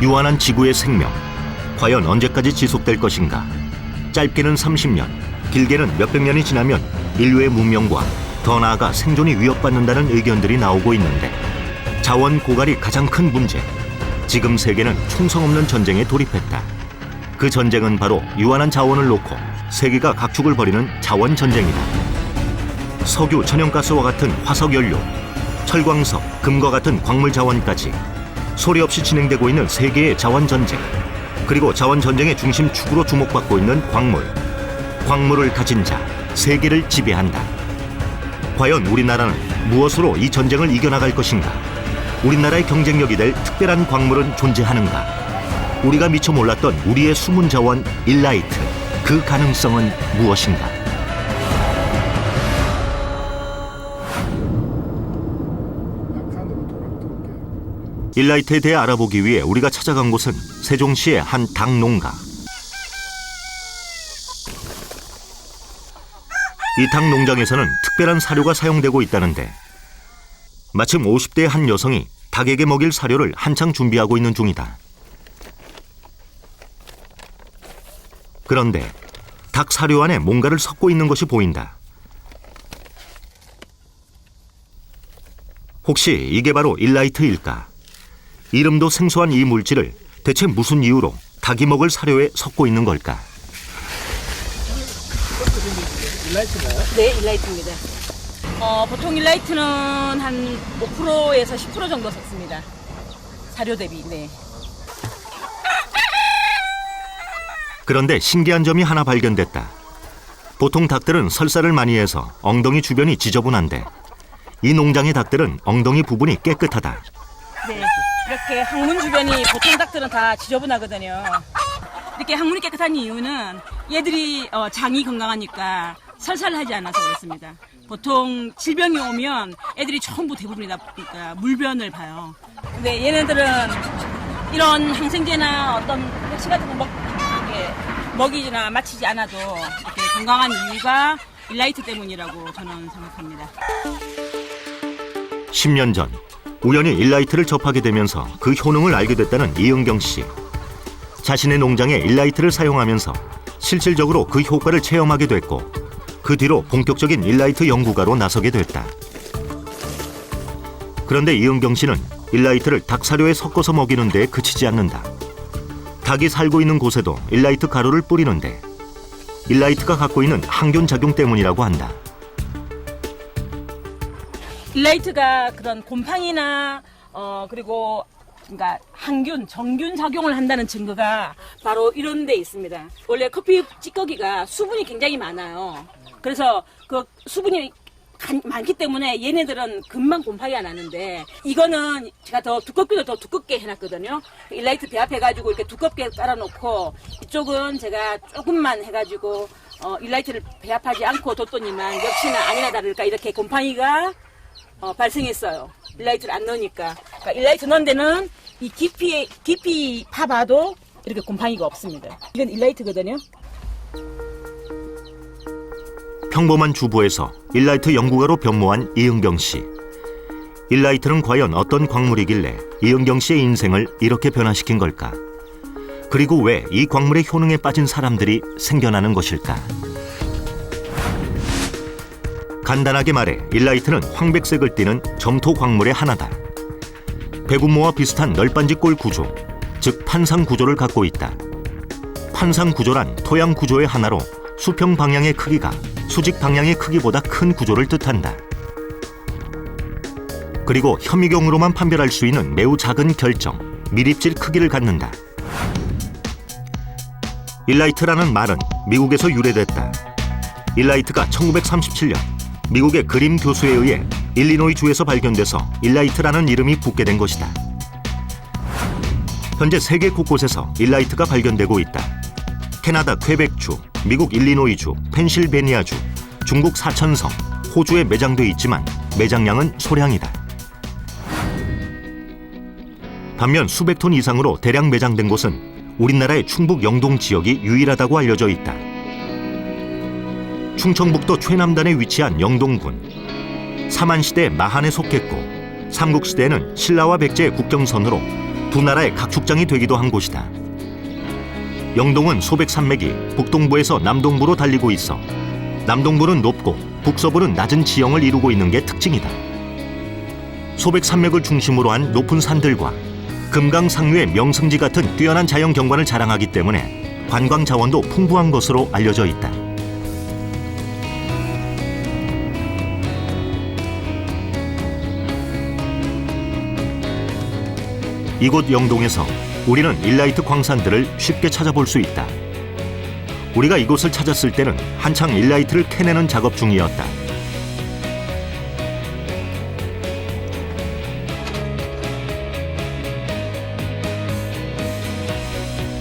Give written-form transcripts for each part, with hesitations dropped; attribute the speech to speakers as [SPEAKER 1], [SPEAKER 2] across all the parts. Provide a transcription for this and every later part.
[SPEAKER 1] 유한한 지구의 생명, 과연 언제까지 지속될 것인가? 짧게는 30년, 길게는 몇백 년이 지나면 인류의 문명과 더 나아가 생존이 위협받는다는 의견들이 나오고 있는데, 자원 고갈이 가장 큰 문제. 지금 세계는 총성 없는 전쟁에 돌입했다. 그 전쟁은 바로 유한한 자원을 놓고 세계가 각축을 벌이는 자원 전쟁이다. 석유, 천연가스와 같은 화석 연료, 철광석, 금과 같은 광물 자원까지 소리 없이 진행되고 있는 세계의 자원 전쟁. 그리고 자원 전쟁의 중심축으로 주목받고 있는 광물. 광물을 가진 자, 세계를 지배한다. 과연 우리나라는 무엇으로 이 전쟁을 이겨나갈 것인가? 우리나라의 경쟁력이 될 특별한 광물은 존재하는가? 우리가 미처 몰랐던 우리의 숨은 자원 일라이트, 그 가능성은 무엇인가? 일라이트에 대해 알아보기 위해 우리가 찾아간 곳은 세종시의 한 닭 농가. 이 닭 농장에서는 특별한 사료가 사용되고 있다는데, 마침 50대의 한 여성이 닭에게 먹일 사료를 한창 준비하고 있는 중이다. 그런데 닭 사료 안에 뭔가를 섞고 있는 것이 보인다. 혹시 이게 바로 일라이트일까? 이름도 생소한 이 물질을 대체 무슨 이유로 닭이 먹을 사료에 섞고 있는 걸까?
[SPEAKER 2] 일라이트인가요?
[SPEAKER 3] 네, 일라이트입니다. 보통 일라이트는 한 5%에서 10% 정도 섞습니다. 사료 대비. 네.
[SPEAKER 1] 그런데 신기한 점이 하나 발견됐다. 보통 닭들은 설사를 많이 해서 엉덩이 주변이 지저분한데, 이 농장의 닭들은 엉덩이 부분이 깨끗하다.
[SPEAKER 3] 네. 이렇게 항문 주변이 보통 닭들은 다 지저분하거든요. 이렇게 항문이 깨끗한 이유는 얘들이 장이 건강하니까 설사를 하지 않아서 그렇습니다. 보통 질병이 오면 애들이 전부 대부분이 다 물변을 봐요. 근데 얘네들은 이런 항생제나 어떤 백신 같은 거 먹이나 마치지 않아도 이렇게 건강한 이유가 일라이트 때문이라고 저는 생각합니다.
[SPEAKER 1] 10년 전 우연히 일라이트를 접하게 되면서 그 효능을 알게 됐다는 이은경 씨. 자신의 농장에 일라이트를 사용하면서 실질적으로 그 효과를 체험하게 됐고, 그 뒤로 본격적인 일라이트 연구가로 나서게 됐다. 그런데 이은경 씨는 일라이트를 닭 사료에 섞어서 먹이는 데 그치지 않는다. 닭이 살고 있는 곳에도 일라이트 가루를 뿌리는데, 일라이트가 갖고 있는 항균 작용 때문이라고 한다.
[SPEAKER 3] 일라이트가 그런 곰팡이나 그리고 그러니까 항균, 정균 작용을 한다는 증거가 바로 이런 데 있습니다. 원래 커피 찌꺼기가 수분이 굉장히 많아요. 그래서 그 수분이 많기 때문에 얘네들은 금방 곰팡이가 나는데, 이거는 제가 더 두껍게도 더 두껍게 해놨거든요. 일라이트 배합해가지고 이렇게 두껍게 깔아놓고, 이쪽은 제가 조금만 해가지고 일라이트를 배합하지 않고 뒀더니만 역시나 아니나 다를까 이렇게 곰팡이가 발생했어요. 일라이트를 안 넣으니까. 그러니까 일라이트 넣은 데는 이 깊이 파봐도 이렇게 곰팡이가 없습니다. 이건 일라이트거든요.
[SPEAKER 1] 평범한 주부에서 일라이트 연구가로 변모한 이은경 씨. 일라이트는 과연 어떤 광물이길래 이은경 씨의 인생을 이렇게 변화시킨 걸까? 그리고 왜 이 광물의 효능에 빠진 사람들이 생겨나는 것일까? 간단하게 말해 일라이트는 황백색을 띠는 점토 광물의 하나다. 배분모와 비슷한 널빤지꼴 구조, 즉 판상 구조를 갖고 있다. 판상 구조란 토양 구조의 하나로 수평 방향의 크기가 수직 방향의 크기보다 큰 구조를 뜻한다. 그리고 현미경으로만 판별할 수 있는 매우 작은 결정, 밀입질 크기를 갖는다. 일라이트라는 말은 미국에서 유래됐다. 일라이트가 1937년 미국의 그림 교수에 의해 일리노이 주에서 발견돼서 일라이트라는 이름이 붙게 된 것이다. 현재 세계 곳곳에서 일라이트가 발견되고 있다. 캐나다 퀘벡주, 미국 일리노이주, 펜실베니아주, 중국 사천성, 호주에 매장돼 있지만 매장량은 소량이다. 반면 수백 톤 이상으로 대량 매장된 곳은 우리나라의 충북 영동 지역이 유일하다고 알려져 있다. 충청북도 최남단에 위치한 영동군. 삼한시대 마한에 속했고, 삼국시대에는 신라와 백제의 국경선으로 두 나라의 각축장이 되기도 한 곳이다. 영동은 소백산맥이 북동부에서 남동부로 달리고 있어 남동부는 높고 북서부는 낮은 지형을 이루고 있는 게 특징이다. 소백산맥을 중심으로 한 높은 산들과 금강상류의 명승지 같은 뛰어난 자연 경관을 자랑하기 때문에 관광 자원도 풍부한 것으로 알려져 있다. 이곳 영동에서 우리는 일라이트 광산들을 쉽게 찾아볼 수 있다. 우리가 이곳을 찾았을 때는 한창 일라이트를 캐내는 작업 중이었다.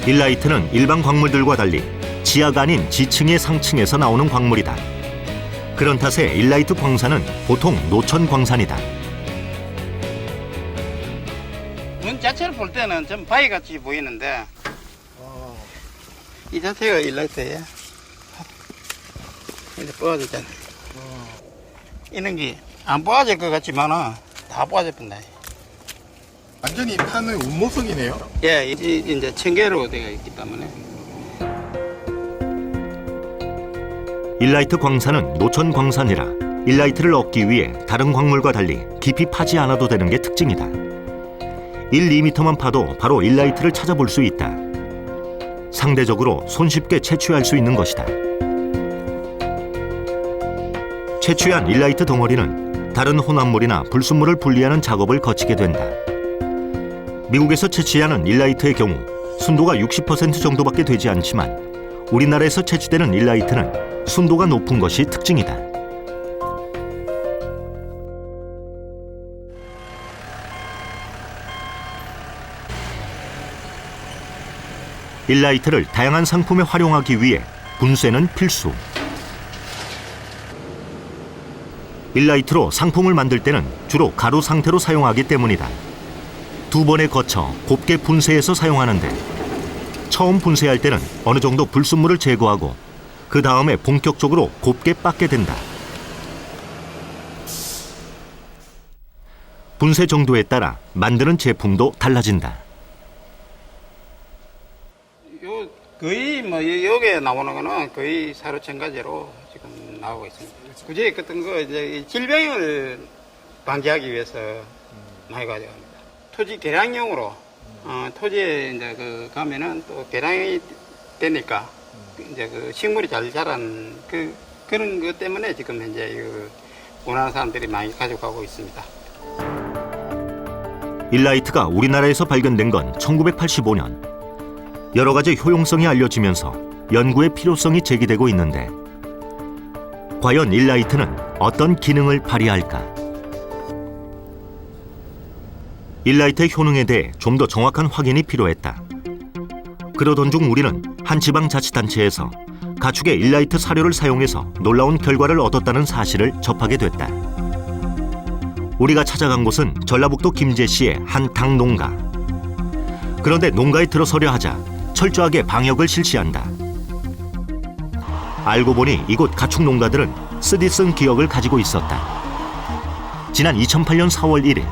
[SPEAKER 1] 일라이트는 일반 광물들과 달리 지하가 아닌 지층의 상층에서 나오는 광물이다. 그런 탓에 일라이트 광산은 보통 노천 광산이다.
[SPEAKER 4] 눈 자체를 볼 때는 좀 바위같이 보이는데 이 자체가 일라이트예요. 이제 뽑아졌잖아. 이런 게 안 뽑아질 것 같지만은 다 뽑아졌습니다.
[SPEAKER 2] 완전히 판은 운모석이네요.
[SPEAKER 4] 예, 이제 청계로 되어 있기 때문에.
[SPEAKER 1] 일라이트 광산은 노천 광산이라 일라이트를 얻기 위해 다른 광물과 달리 깊이 파지 않아도 되는 게 특징이다. 1~2m만 파도 바로 일라이트를 찾아볼 수 있다. 상대적으로 손쉽게 채취할 수 있는 것이다. 채취한 일라이트 덩어리는 다른 혼합물이나 불순물을 분리하는 작업을 거치게 된다. 미국에서 채취하는 일라이트의 경우 순도가 60% 정도밖에 되지 않지만 우리나라에서 채취되는 일라이트는 순도가 높은 것이 특징이다. 일라이트를 다양한 상품에 활용하기 위해 분쇄는 필수. 일라이트로 상품을 만들 때는 주로 가루 상태로 사용하기 때문이다. 두 번에 거쳐 곱게 분쇄해서 사용하는데 처음 분쇄할 때는 어느 정도 불순물을 제거하고 그 다음에 본격적으로 곱게 빻게 된다. 분쇄 정도에 따라 만드는 제품도 달라진다.
[SPEAKER 4] 거의 뭐 여기에 나오는 거는 거의 사료첨가제로 지금 나오고 있습니다. 굳이 어떤 거 이제 질병을 방지하기 위해서 많이 가져갑니다. 토지 개량용으로 토지에 이제 가면은 또 개량이 되니까 이제 식물이 잘 자란 그런 것 때문에 지금 현재 원하는 사람들이 많이 가져가고 있습니다.
[SPEAKER 1] 일라이트가 우리나라에서 발견된 건 1985년. 여러 가지 효용성이 알려지면서 연구의 필요성이 제기되고 있는데 과연 일라이트는 어떤 기능을 발휘할까? 일라이트의 효능에 대해 좀 더 정확한 확인이 필요했다. 그러던 중 우리는 한 지방자치단체에서 가축의 일라이트 사료를 사용해서 놀라운 결과를 얻었다는 사실을 접하게 됐다. 우리가 찾아간 곳은 전라북도 김제시의 한 닭 농가. 그런데 농가에 들어서려 하자 철저하게 방역을 실시한다. 알고 보니 이곳 가축 농가들은 쓰디쓴 기억을 가지고 있었다. 지난 2008년 4월 1일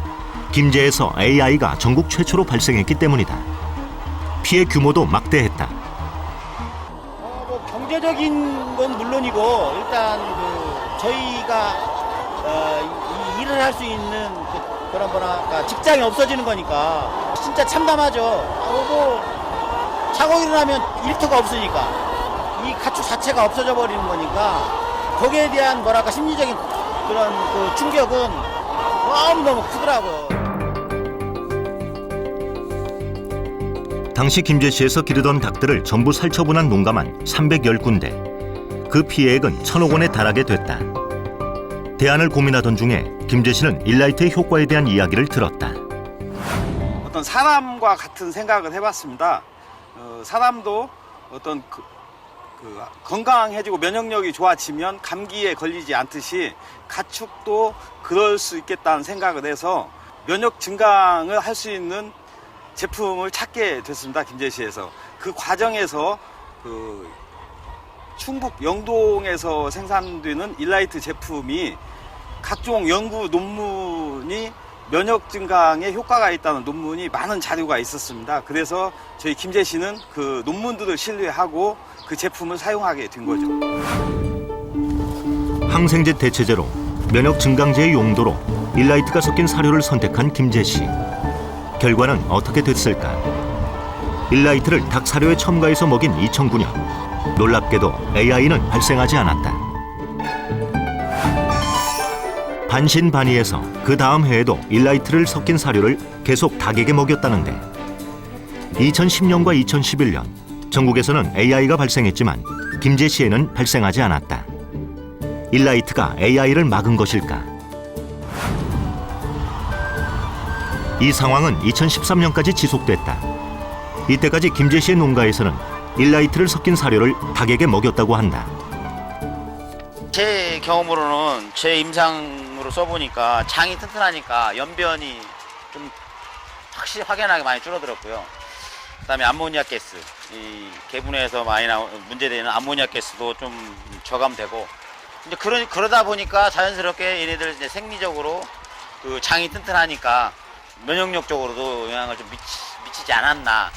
[SPEAKER 1] 김제에서 AI가 전국 최초로 발생했기 때문이다. 피해 규모도 막대했다.
[SPEAKER 5] 경제적인 건 물론이고 일단 저희가 이 일을 할 수 있는 그런 직장이 없어지는 거니까 진짜 참담하죠. 자고 일어나면 일터가 없으니까 이 가축 자체가 없어져 버리는 거니까 거기에 대한 심리적인 그런 충격은 너무너무 크더라고요.
[SPEAKER 1] 당시 김제시에서 기르던 닭들을 전부 살처분한 농가만 310군데, 그 피해액은 1,000억 원에 달하게 됐다. 대안을 고민하던 중에 김제시는 일라이트의 효과에 대한 이야기를 들었다.
[SPEAKER 6] 어떤 사람과 같은 생각을 해봤습니다. 사람도 어떤 건강해지고 면역력이 좋아지면 감기에 걸리지 않듯이 가축도 그럴 수 있겠다는 생각을 해서 면역 증강을 할 수 있는 제품을 찾게 됐습니다. 김제시에서. 그 과정에서 충북 영동에서 생산되는 일라이트 제품이 각종 연구 논문이 면역 증강에 효과가 있다는 논문이 많은 자료가 있었습니다. 그래서 저희 김제시는 그 논문들을 신뢰하고 그 제품을 사용하게 된 거죠.
[SPEAKER 1] 항생제 대체제로 면역 증강제의 용도로 일라이트가 섞인 사료를 선택한 김제시. 결과는 어떻게 됐을까? 일라이트를 닭 사료에 첨가해서 먹인 2009년. 놀랍게도 AI는 발생하지 않았다. 반신반의해서 그 다음 해에도 일라이트를 섞인 사료를 계속 닭에게 먹였다는데 2010년과 2011년 전국에서는 AI가 발생했지만 김제시에는 발생하지 않았다. 일라이트가 AI를 막은 것일까? 이 상황은 2013년까지 지속됐다. 이때까지 김제시의 농가에서는 일라이트를 섞인 사료를 닭에게 먹였다고 한다.
[SPEAKER 5] 제 경험으로는 제 임상으로 써보니까 장이 튼튼하니까 연변이 좀 확실히 확연하게 많이 줄어들었고요. 그다음에 암모니아 가스, 이 개분해에서 많이 문제되는 암모니아 가스도 좀 저감되고 이제 그러다 보니까 자연스럽게 얘네들 이제 생리적으로 그 장이 튼튼하니까 면역력적으로도 영향을 좀 미치지 않았나.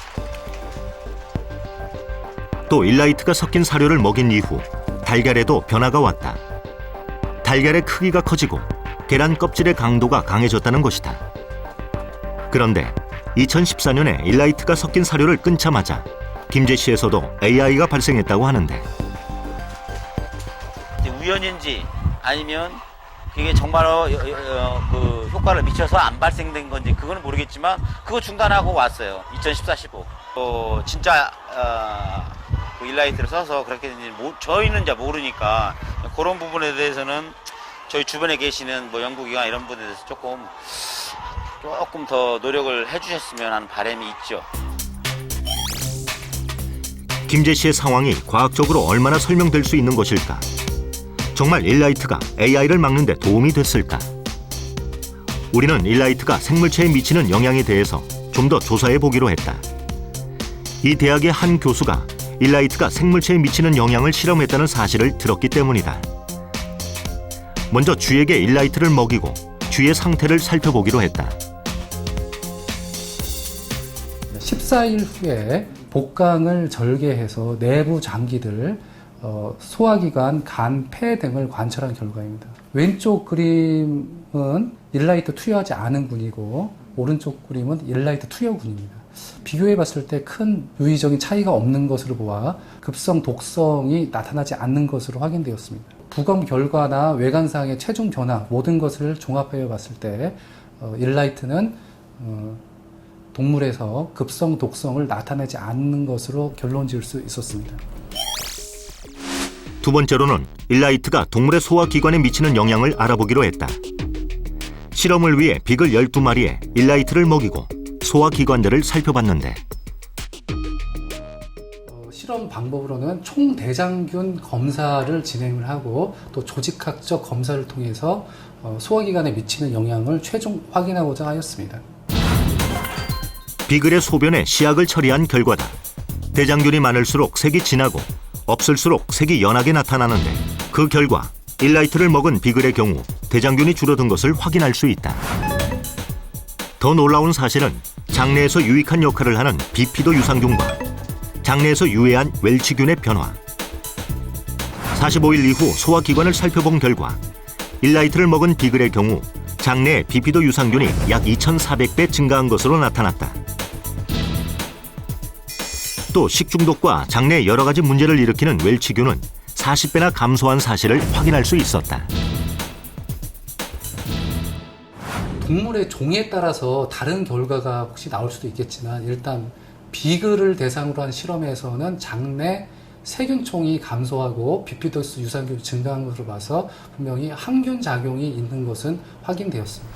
[SPEAKER 1] 또 일라이트가 섞인 사료를 먹인 이후 달걀에도 변화가 왔다. 달걀의 크기가 커지고 계란 껍질의 강도가 강해졌다는 것이다. 그런데 2014년에 일라이트가 섞인 사료를 끊자마자 김제시에서도 AI가 발생했다고 하는데
[SPEAKER 5] 우연인지 아니면 그게 정말로 그 효과를 미쳐서 안 발생된 건지 그거는 모르겠지만 그거 중단하고 왔어요. 2014-15. 진짜 그 일라이트를 써서 그렇게 된지 저희는 잘 모르니까 그런 부분에 대해서는 저희 주변에 계시는 뭐 연구기관 이런 분에 대해서 조금 더 노력을 해주셨으면 하는 바람이 있죠.
[SPEAKER 1] 김제시의 상황이 과학적으로 얼마나 설명될 수 있는 것일까? 정말 일라이트가 AI를 막는 데 도움이 됐을까? 우리는 일라이트가 생물체에 미치는 영향에 대해서 좀 더 조사해 보기로 했다. 이 대학의 한 교수가 일라이트가 생물체에 미치는 영향을 실험했다는 사실을 들었기 때문이다. 먼저 쥐에게 일라이트를 먹이고 쥐의 상태를 살펴보기로 했다.
[SPEAKER 7] 14일 후에 복강을 절개해서 내부 장기들, 소화기관, 간, 폐 등을 관찰한 결과입니다. 왼쪽 그림은 일라이트 투여하지 않은 군이고 오른쪽 그림은 일라이트 투여 군입니다. 비교해 봤을 때 큰 유의적인 차이가 없는 것으로 보아 급성 독성이 나타나지 않는 것으로 확인되었습니다. 부검 결과나 외관상의 체중 변화 모든 것을 종합해 봤을 때 일라이트는 동물에서 급성 독성을 나타내지 않는 것으로 결론 지을 수 있었습니다.
[SPEAKER 1] 두 번째로는 일라이트가 동물의 소화기관에 미치는 영향을 알아보기로 했다. 실험을 위해 비글 12마리에 일라이트를 먹이고 소화기관들을 살펴봤는데
[SPEAKER 7] 실험 방법으로는 총대장균 검사를 진행을 하고 또 조직학적 검사를 통해서 소화기관에 미치는 영향을 최종 확인하고자 하였습니다.
[SPEAKER 1] 비글의 소변에 시약을 처리한 결과다. 대장균이 많을수록 색이 진하고 없을수록 색이 연하게 나타나는데 그 결과 일라이트를 먹은 비글의 경우 대장균이 줄어든 것을 확인할 수 있다. 더 놀라운 사실은 장내에서 유익한 역할을 하는 비피도 유산균과 장내에서 유해한 웰치균의 변화. 45일 이후 소화기관을 살펴본 결과 일라이트를 먹은 비글의 경우 장내의 비피도 유산균이 약 2,400배 증가한 것으로 나타났다. 또 식중독과 장내 여러 가지 문제를 일으키는 웰치균은 40배나 감소한 사실을 확인할 수 있었다.
[SPEAKER 7] 동물의 종에 따라서 다른 결과가 혹시 나올 수도 있겠지만 일단 비글을 대상으로 한 실험에서는 장내 세균총이 감소하고 비피도스 유산균이 증가한 것으로 봐서 분명히 항균 작용이 있는 것은 확인되었습니다.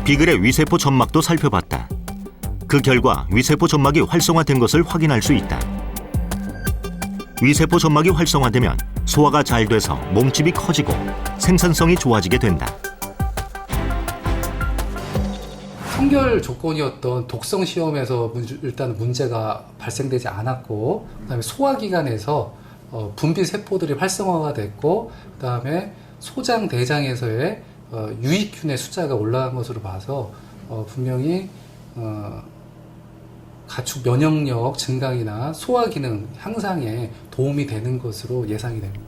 [SPEAKER 1] 비글의 위세포 점막도 살펴봤다. 그 결과 위세포 점막이 활성화된 것을 확인할 수 있다. 위세포 점막이 활성화되면 소화가 잘 돼서 몸집이 커지고 생산성이 좋아지게 된다.
[SPEAKER 7] 선결 조건이었던 독성 시험에서 일단 문제가 발생되지 않았고 그다음에 소화기관에서 분비 세포들이 활성화가 됐고 그다음에 소장 대장에서의 유익균의 숫자가 올라간 것으로 봐서 분명히 가축 면역력 증강이나 소화 기능 향상에 도움이 되는 것으로 예상이 됩니다.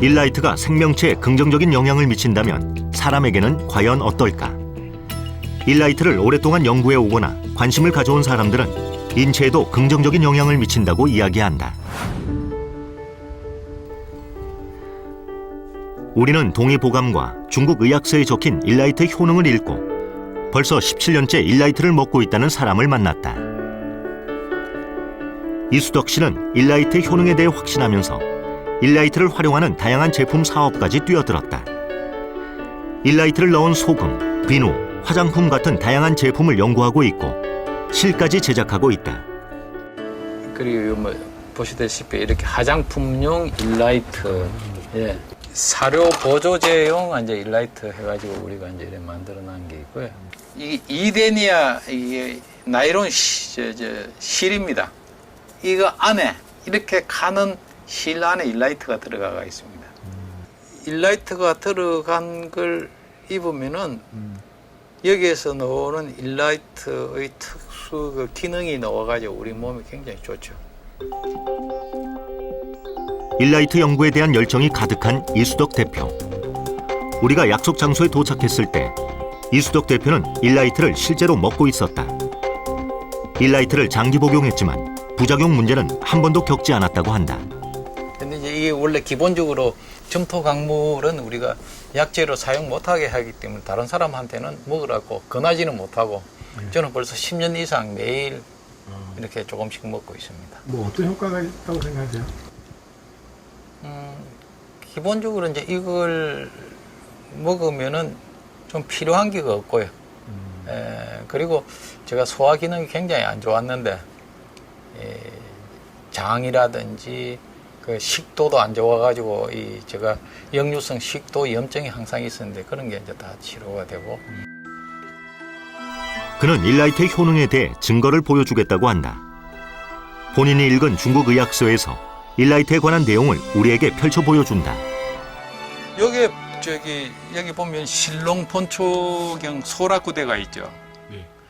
[SPEAKER 1] 일라이트가 생명체에 긍정적인 영향을 미친다면 사람에게는 과연 어떨까? 일라이트를 오랫동안 연구해 오거나 관심을 가져온 사람들은 인체에도 긍정적인 영향을 미친다고 이야기한다. 우리는 동의보감과 중국 의학서에 적힌 일라이트 효능을 읽고 벌써 17년째 일라이트를 먹고 있다는 사람을 만났다. 이수덕 씨는 일라이트 효능에 대해 확신하면서 일라이트를 활용하는 다양한 제품 사업까지 뛰어들었다. 일라이트를 넣은 소금, 비누, 화장품 같은 다양한 제품을 연구하고 있고 실까지 제작하고 있다.
[SPEAKER 8] 그리고 뭐 보시다시피 이렇게 화장품용 일라이트, 예. 사료 보조제용 이제 일라이트 해가지고 우리가 이제 이렇게 만들어놓은 게 있고요. 이 이데니아 이게 나이론 실입니다. 이거 안에 이렇게 가는 실 안에 일라이트가 들어가 있습니다. 일라이트가 들어간 걸 입으면은 여기에서 나오는 일라이트의 특수 그 기능이 나와가지고 우리 몸에 굉장히 좋죠.
[SPEAKER 1] 일라이트 연구에 대한 열정이 가득한 이수덕 대표. 우리가 약속 장소에 도착했을 때 이수덕 대표는 일라이트를 실제로 먹고 있었다. 일라이트를 장기 복용했지만 부작용 문제는 한 번도 겪지 않았다고 한다.
[SPEAKER 8] 근데 이제 이게 원래 기본적으로 점토 강물은 우리가 약재로 사용 못하게 하기 때문에 다른 사람한테는 먹으라고 권하지는 못하고 저는 벌써 10년 이상 매일 이렇게 조금씩 먹고 있습니다.
[SPEAKER 2] 뭐 어떤 효과가 있다고 생각하세요?
[SPEAKER 8] 기본적으로 이제 이걸 먹으면은 좀 필요한 게 없고요. 그리고 제가 소화 기능이 굉장히 안 좋았는데 장이라든지 그 식도도 안 좋아가지고 제가 역류성 식도 염증이 항상 있었는데 그런 게 이제 다 치료가 되고.
[SPEAKER 1] 그는 일라이트의 효능에 대해 증거를 보여주겠다고 한다. 본인이 읽은 중국 의학서에서 일라이트에 관한 내용을 우리에게 펼쳐 보여준다.
[SPEAKER 8] 여기 보면 신롱본초경 소라구대가 있죠.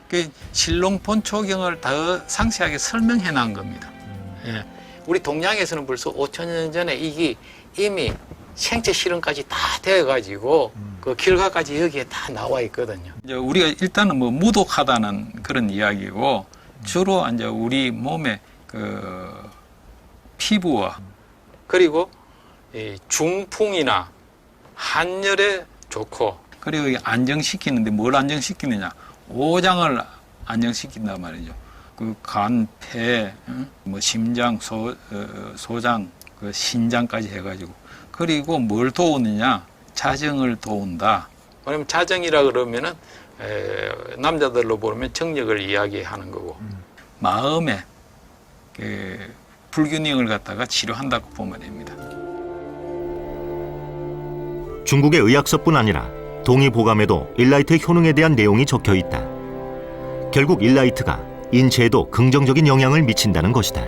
[SPEAKER 8] 그 신롱본초경을 더 상세하게 설명해 놓은 겁니다. 예. 우리 동양에서는 벌써 5,000년 전에 이게 이미 생체 실험까지 다 되어가지고 그 결과까지 여기에 다 나와 있거든요. 이제 우리가 일단은 뭐 무독하다는 그런 이야기고 주로 이제 우리 몸의 그 피부와 그리고 이 중풍이나 한열에 좋고 그리고 안정시키는데 뭘 안정시키느냐 오장을 안정시킨단 말이죠. 그 간, 폐, 뭐 심장, 소장, 그 신장까지 해가지고 그리고 뭘 도우느냐 자정을 도운다. 왜냐면 자정이라 그러면은 남자들로 보면 정력을 이야기하는 거고 마음의 그 불균형을 갖다가 치료한다고 보면 됩니다.
[SPEAKER 1] 중국의 의학서뿐 아니라 동의보감에도 일라이트의 효능에 대한 내용이 적혀 있다. 결국 일라이트가 인체에도 긍정적인 영향을 미친다는 것이다.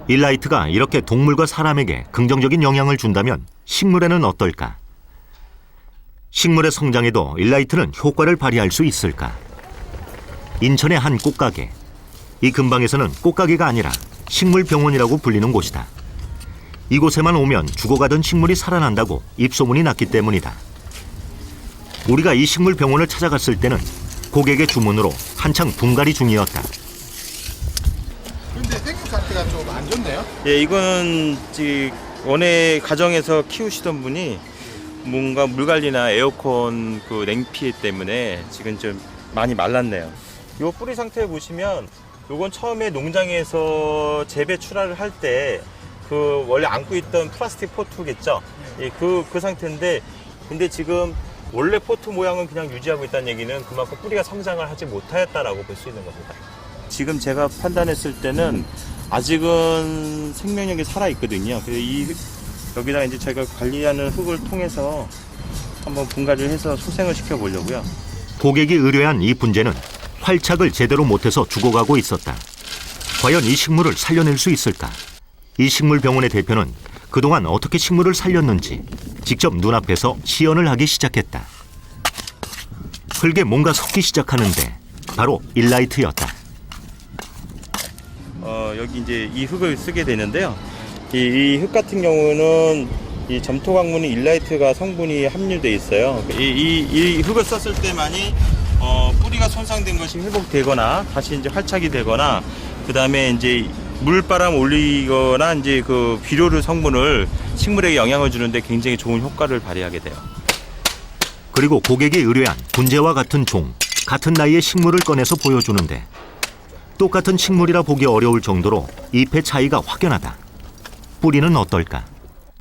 [SPEAKER 1] 일라이트가 이렇게 동물과 사람에게 긍정적인 영향을 준다면 식물에는 어떨까? 식물의 성장에도 일라이트는 효과를 발휘할 수 있을까? 인천의 한 꽃가게. 이 근방에서는 꽃가게가 아니라 식물병원이라고 불리는 곳이다. 이곳에만 오면 죽어가던 식물이 살아난다고 입소문이 났기 때문이다. 우리가 이 식물병원을 찾아갔을 때는 고객의 주문으로 한창 분갈이 중이었다.
[SPEAKER 2] 근데 생육 상태가 좀 안 좋네요?
[SPEAKER 6] 예, 이거는 원래 가정에서 키우시던 분이 뭔가 물관리나 에어컨 그 냉피 때문에 지금 좀 많이 말랐네요. 요 뿌리 상태 보시면 요건 처음에 농장에서 재배 출하를 할 때 그 원래 안고 있던 플라스틱 포트겠죠. 예, 그 상태인데 근데 지금 원래 포트 모양은 그냥 유지하고 있다는 얘기는 그만큼 뿌리가 성장을 하지 못하였다라고 볼 수 있는 겁니다. 지금 제가 판단했을 때는 아직은 생명력이 살아 있거든요. 그래서 여기다가 이제 저희가 관리하는 흙을 통해서 한번 분갈이를 해서 소생을 시켜 보려고요.
[SPEAKER 1] 고객이 의뢰한 이 분재는 활착을 제대로 못해서 죽어가고 있었다. 과연 이 식물을 살려낼 수 있을까? 이 식물병원의 대표는 그동안 어떻게 식물을 살렸는지 직접 눈앞에서 시연을 하기 시작했다. 흙에 뭔가 섞기 시작하는데 바로 일라이트였다.
[SPEAKER 9] 여기 이제 이 흙을 쓰게 되는데요. 이 흙 같은 경우는 이 점토 광물인 일라이트가 성분이 함유돼 있어요. 이 흙을 썼을 때만이 뿌리가 손상된 것이 회복되거나 다시 이제 활착이 되거나, 그 다음에 이제 물바람 올리거나 이제 그 비료를 성분을 식물에게 영향을 주는데 굉장히 좋은 효과를 발휘하게 돼요.
[SPEAKER 1] 그리고 고객이 의뢰한 분재와 같은 종, 같은 나이의 식물을 꺼내서 보여주는데 똑같은 식물이라 보기 어려울 정도로 잎의 차이가 확연하다. 뿌리는 어떨까?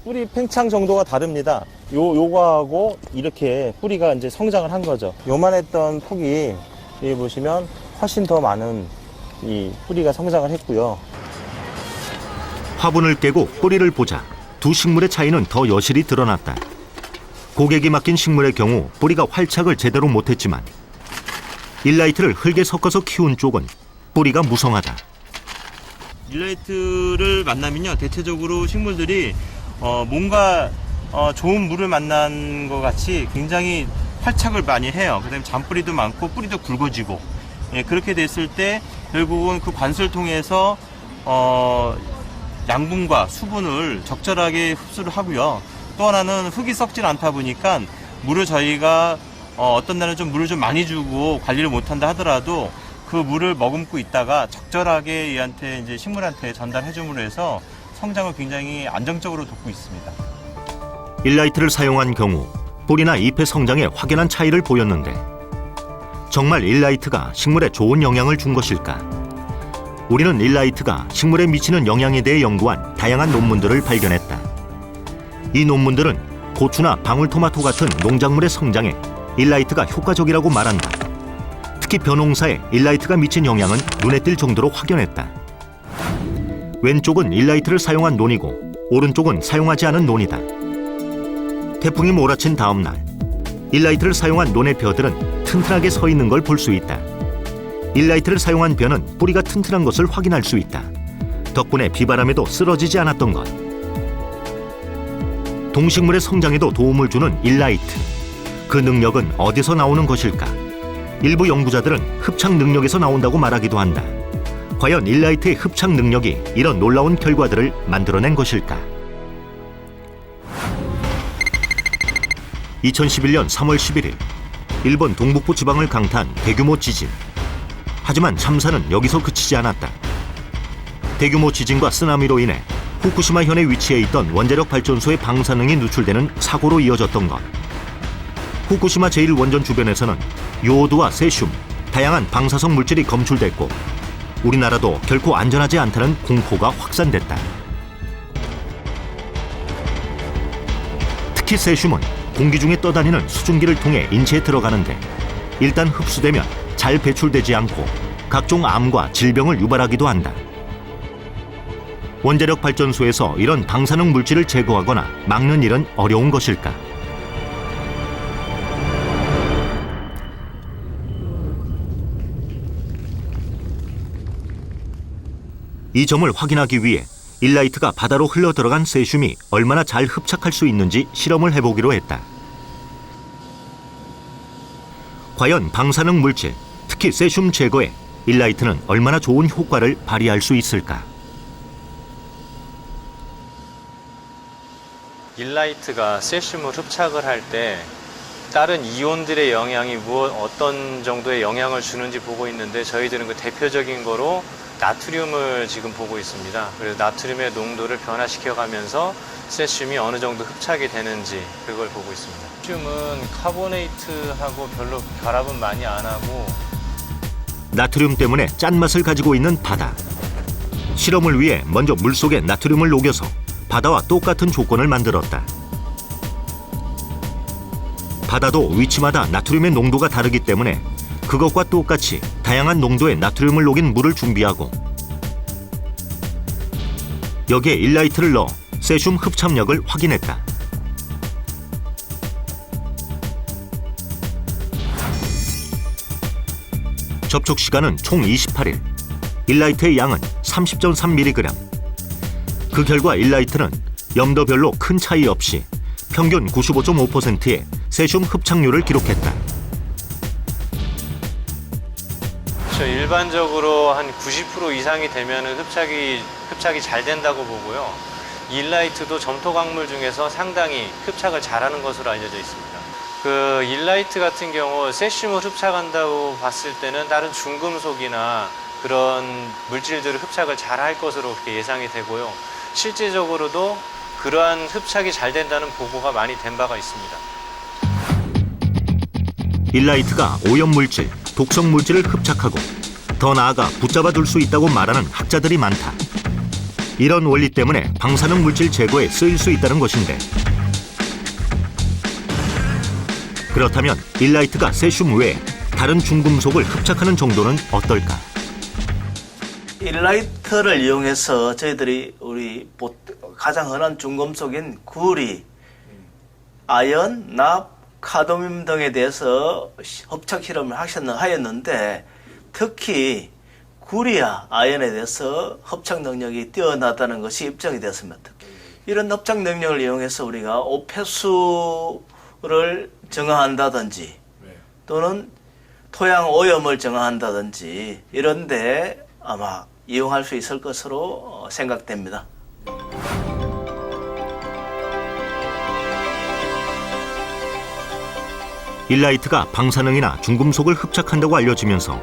[SPEAKER 9] 뿌리 팽창 정도가 다릅니다. 요거하고 이렇게 뿌리가 이제 성장을 한 거죠. 요만했던 폭이 여기 보시면 훨씬 더 많은 이 뿌리가 성장을 했고요.
[SPEAKER 1] 화분을 깨고 뿌리를 보자 두 식물의 차이는 더 여실히 드러났다. 고객이 맡긴 식물의 경우 뿌리가 활착을 제대로 못했지만 일라이트를 흙에 섞어서 키운 쪽은 뿌리가 무성하다.
[SPEAKER 9] 일라이트를 만나면요, 대체적으로 식물들이 뭔가 좋은 물을 만난 것 같이 굉장히 활착을 많이 해요. 그다음에 잔뿌리도 많고 뿌리도 굵어지고, 그렇게 됐을 때 결국은 그 관수를 통해서 양분과 수분을 적절하게 흡수를 하고요. 또 하나는 흙이 썩질 않다 보니까 물을 저희가 어떤 날은 좀 물을 좀 많이 주고 관리를 못한다 하더라도 그 물을 머금고 있다가 적절하게 얘한테 이제 식물한테 전달해 줌으로 해서 성장을 굉장히 안정적으로 돕고 있습니다.
[SPEAKER 1] 일라이트를 사용한 경우 뿌리나 잎의 성장에 확연한 차이를 보였는데 정말 일라이트가 식물에 좋은 영향을 준 것일까? 우리는 일라이트가 식물에 미치는 영향에 대해 연구한 다양한 논문들을 발견했다. 이 논문들은 고추나 방울토마토 같은 농작물의 성장에 일라이트가 효과적이라고 말한다. 특히 벼농사에 일라이트가 미친 영향은 눈에 띌 정도로 확연했다. 왼쪽은 일라이트를 사용한 논이고 오른쪽은 사용하지 않은 논이다. 태풍이 몰아친 다음 날 일라이트를 사용한 논의 벼들은 튼튼하게 서 있는 걸 볼 수 있다. 일라이트를 사용한 벼는 뿌리가 튼튼한 것을 확인할 수 있다. 덕분에 비바람에도 쓰러지지 않았던 것. 동식물의 성장에도 도움을 주는 일라이트. 그 능력은 어디서 나오는 것일까? 일부 연구자들은 흡착 능력에서 나온다고 말하기도 한다. 과연 일라이트의 흡착 능력이 이런 놀라운 결과들을 만들어낸 것일까? 2011년 3월 11일 일본 동북부 지방을 강타한 대규모 지진. 하지만 참사는 여기서 그치지 않았다. 대규모 지진과 쓰나미로 인해 후쿠시마 현에 위치해 있던 원자력 발전소의 방사능이 누출되는 사고로 이어졌던 것. 후쿠시마 제1원전 주변에서는 요오드와 세슘, 다양한 방사성 물질이 검출됐고 우리나라도 결코 안전하지 않다는 공포가 확산됐다. 특히 세슘은 공기 중에 떠다니는 수증기를 통해 인체에 들어가는데 일단 흡수되면 잘 배출되지 않고 각종 암과 질병을 유발하기도 한다. 원자력 발전소에서 이런 방사능 물질을 제거하거나 막는 일은 어려운 것일까? 이 점을 확인하기 위해 일라이트가 바다로 흘러들어간 세슘이 얼마나 잘 흡착할 수 있는지 실험을 해보기로 했다. 과연 방사능 물질, 특히 세슘 제거에 일라이트는 얼마나 좋은 효과를 발휘할 수 있을까?
[SPEAKER 8] 일라이트가 세슘을 흡착을 할 때 다른 이온들의 영향이 어떤 정도의 영향을 주는지 보고 있는데 저희들은 그 대표적인 거로 나트륨을 지금 보고 있습니다. 그래서 나트륨의 농도를 변화시켜가면서 세슘이 어느 정도 흡착이 되는지 그걸 보고 있습니다. 세슘은 카보네이트하고 별로 결합은 많이 안 하고
[SPEAKER 1] 나트륨 때문에 짠맛을 가지고 있는 바다. 실험을 위해 먼저 물속에 나트륨을 녹여서 바다와 똑같은 조건을 만들었다. 바다도 위치마다 나트륨의 농도가 다르기 때문에 그것과 똑같이 다양한 농도의 나트륨을 녹인 물을 준비하고 여기에 일라이트를 넣어 세슘 흡착력을 확인했다. 접촉 시간은 총 28일, 일라이트의 양은 30.3mg. 그 결과 일라이트는 염도별로 큰 차이 없이 평균 95.5%의 세슘 흡착률을 기록했다.
[SPEAKER 10] 일반적으로 한 90% 이상이 되면 흡착이 잘 된다고 보고요. 일라이트도 점토 광물 중에서 상당히 흡착을 잘하는 것으로 알려져 있습니다. 그 일라이트 같은 경우 세슘을 흡착한다고 봤을 때는 다른 중금속이나 그런 물질들을 흡착을 잘할 것으로 그렇게 예상이 되고요. 실제적으로도 그러한 흡착이 잘 된다는 보고가 많이 된 바가 있습니다.
[SPEAKER 1] 일라이트가 오염물질, 독성 물질을 흡착하고 더 나아가 붙잡아둘 수 있다고 말하는 학자들이 많다. 이런 원리 때문에 방사능 물질 제거에 쓰일 수 있다는 것인데, 그렇다면 일라이트가 세슘 외에 다른 중금속을 흡착하는 정도는 어떨까?
[SPEAKER 11] 일라이트를 이용해서 저희들이 가장 흔한 중금속인 구리, 아연, 납, 카드뮴 등에 대해서 흡착 실험을 하였는데 특히 구리와 아연에 대해서 흡착 능력이 뛰어나다는 것이 입증이 되었습니다. 이런 흡착 능력을 이용해서 우리가 오폐수를 정화한다든지 또는 토양 오염을 정화한다든지 이런 데 아마 이용할 수 있을 것으로 생각됩니다.
[SPEAKER 1] 일라이트가 방사능이나 중금속을 흡착한다고 알려지면서